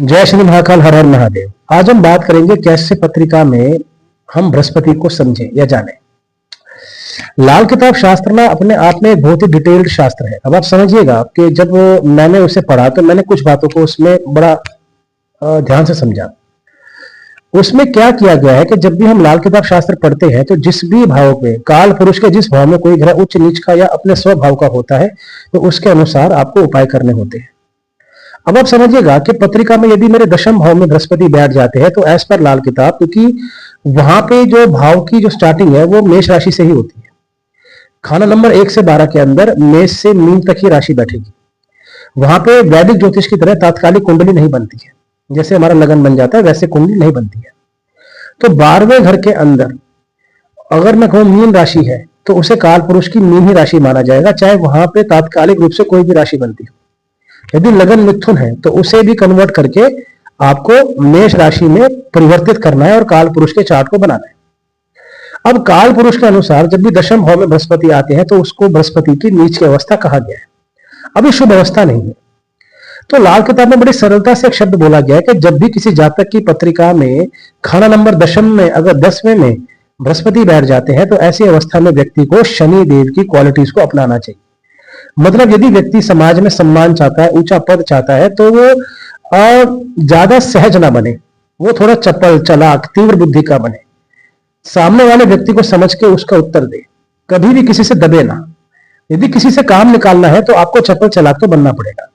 जय श्री महाकाल, हर हर महादेव। आज हम बात करेंगे कैसे पत्रिका में हम बृहस्पति को समझें या जानें। लाल किताब शास्त्र ना अपने आप में एक बहुत ही डिटेल्ड शास्त्र है। अब आप समझिएगा कि जब मैंने उसे पढ़ा तो मैंने कुछ बातों को उसमें बड़ा ध्यान से समझा। उसमें क्या किया गया है कि जब भी हम लाल किताब शास्त्र पढ़ते हैं तो जिस भी भाव में काल पुरुष के जिस भाव में कोई ग्रह उच्च नीच का या अपने स्वभाव का होता है तो उसके अनुसार आपको उपाय करने होते हैं। अब आप समझिएगा कि पत्रिका में यदि मेरे दशम भाव में बृहस्पति बैठ जाते हैं तो एज पर लाल किताब, क्योंकि वहां पे जो भाव की जो स्टार्टिंग है वो मेष राशि से ही होती है। खाना नंबर 1 से 12 के अंदर मेष से मीन तक ही राशि बैठेगी। वहां पे वैदिक ज्योतिष की तरह तात्कालिक कुंडली नहीं बनती है, जैसे हमारा लगन बन जाता है वैसे कुंडली नहीं बनती है। तो 12वें घर के अंदर अगर मैं कहूं मीन राशि है तो उसे काल पुरुष की मीन ही राशि माना जाएगा, चाहे वहां पे तात्कालिक रूप से कोई भी राशि बनती हो। यदि लगन मिथुन है तो उसे भी कन्वर्ट करके आपको मेष राशि में परिवर्तित करना है और काल पुरुष के चार्ट को बनाना है। अब काल पुरुष के अनुसार जब भी दशम भाव में बृहस्पति आते हैं तो उसको बृहस्पति की नीच की अवस्था कहा गया है। अब ये शुभ अवस्था नहीं है। तो लाल किताब में बड़ी सरलता से एक शब्द बोला गया है कि जब भी किसी जातक की पत्रिका में खाना नंबर दशम में अगर 10वें में बृहस्पति बैठ जाते हैं तो ऐसी अवस्था में व्यक्ति को शनि देव की क्वालिटीज को अपनाना चाहिए। मतलब यदि व्यक्ति समाज में सम्मान चाहता है, ऊंचा पद चाहता है, तो वो ज्यादा सहज ना बने, वो थोड़ा चपल चालाक तीव्र बुद्धि का बने, सामने वाले व्यक्ति को समझ के उसका उत्तर दे, कभी भी किसी से दबे ना। यदि किसी से काम निकालना है तो आपको चपल चालाक तो बनना पड़ेगा।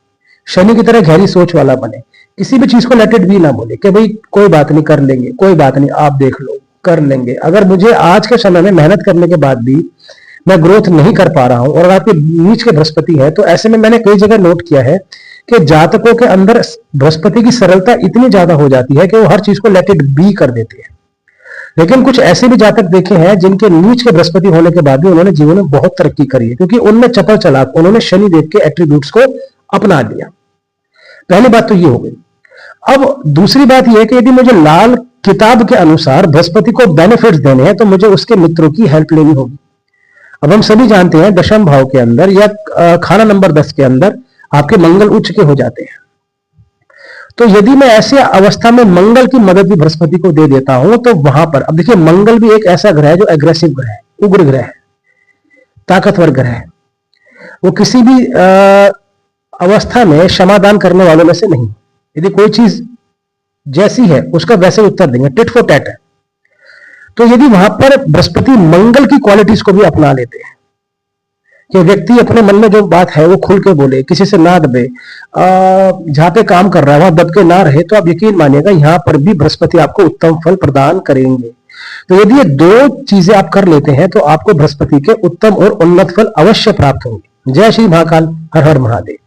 शनि की तरह गहरी सोच वाला बने, किसी भी चीज को लेट इट बी ना बोले कि भाई कोई बात नहीं कर लेंगे, कोई बात नहीं आप देख लो कर लेंगे। अगर मुझे आज के समय में मेहनत करने के बाद भी मैं ग्रोथ नहीं कर पा रहा हूं और आपके नीच के बृहस्पति है तो ऐसे में मैंने कई जगह नोट किया है कि जातकों के अंदर बृहस्पति की सरलता इतनी ज्यादा हो जाती है कि वो हर चीज को लेट इट बी कर देते हैं। लेकिन कुछ ऐसे भी जातक देखे हैं जिनके नीच के बृहस्पति होने के बाद भी उन्होंने जीवन में बहुत तरक्की करी है, क्योंकि उनमें चपल चालाक, उन्होंने शनि देव के एट्रीब्यूट्स को अपना लिया। पहली बात तो ये हो गई। अब दूसरी बात यह है कि यदि मुझे लाल किताब के अनुसार बृहस्पति को बेनिफिट्स देने हैं तो मुझे उसके मित्रों की हेल्प लेनी होगी। अब हम सभी जानते हैं दशम भाव के अंदर या खाना नंबर 10 के अंदर आपके मंगल उच्च के हो जाते हैं। तो यदि मैं ऐसे अवस्था में मंगल की मदद भी बृहस्पति को दे देता हूं तो वहां पर अब देखिए मंगल भी एक ऐसा ग्रह है जो एग्रेसिव ग्रह है, उग्र ग्रह है, ताकतवर ग्रह है। वो किसी भी अवस्था में क्षमादान करने वालों में से नहीं। यदि कोई चीज जैसी है उसका वैसे उत्तर देंगे, टिट फॉर टैट है। तो यदि वहां पर बृहस्पति मंगल की क्वालिटीज को भी अपना लेते हैं कि व्यक्ति अपने मन में जो बात है वो खुल के बोले, किसी से ना दबे, जहां पे काम कर रहा है वहां दब के ना रहे, तो आप यकीन मानिएगा यहां पर भी बृहस्पति आपको उत्तम फल प्रदान करेंगे। तो यदि ये दो चीजें आप कर लेते हैं तो आपको बृहस्पति के उत्तम और उन्नत फल अवश्य प्राप्त होंगे। जय श्री महाकाल, हर हर महादेव।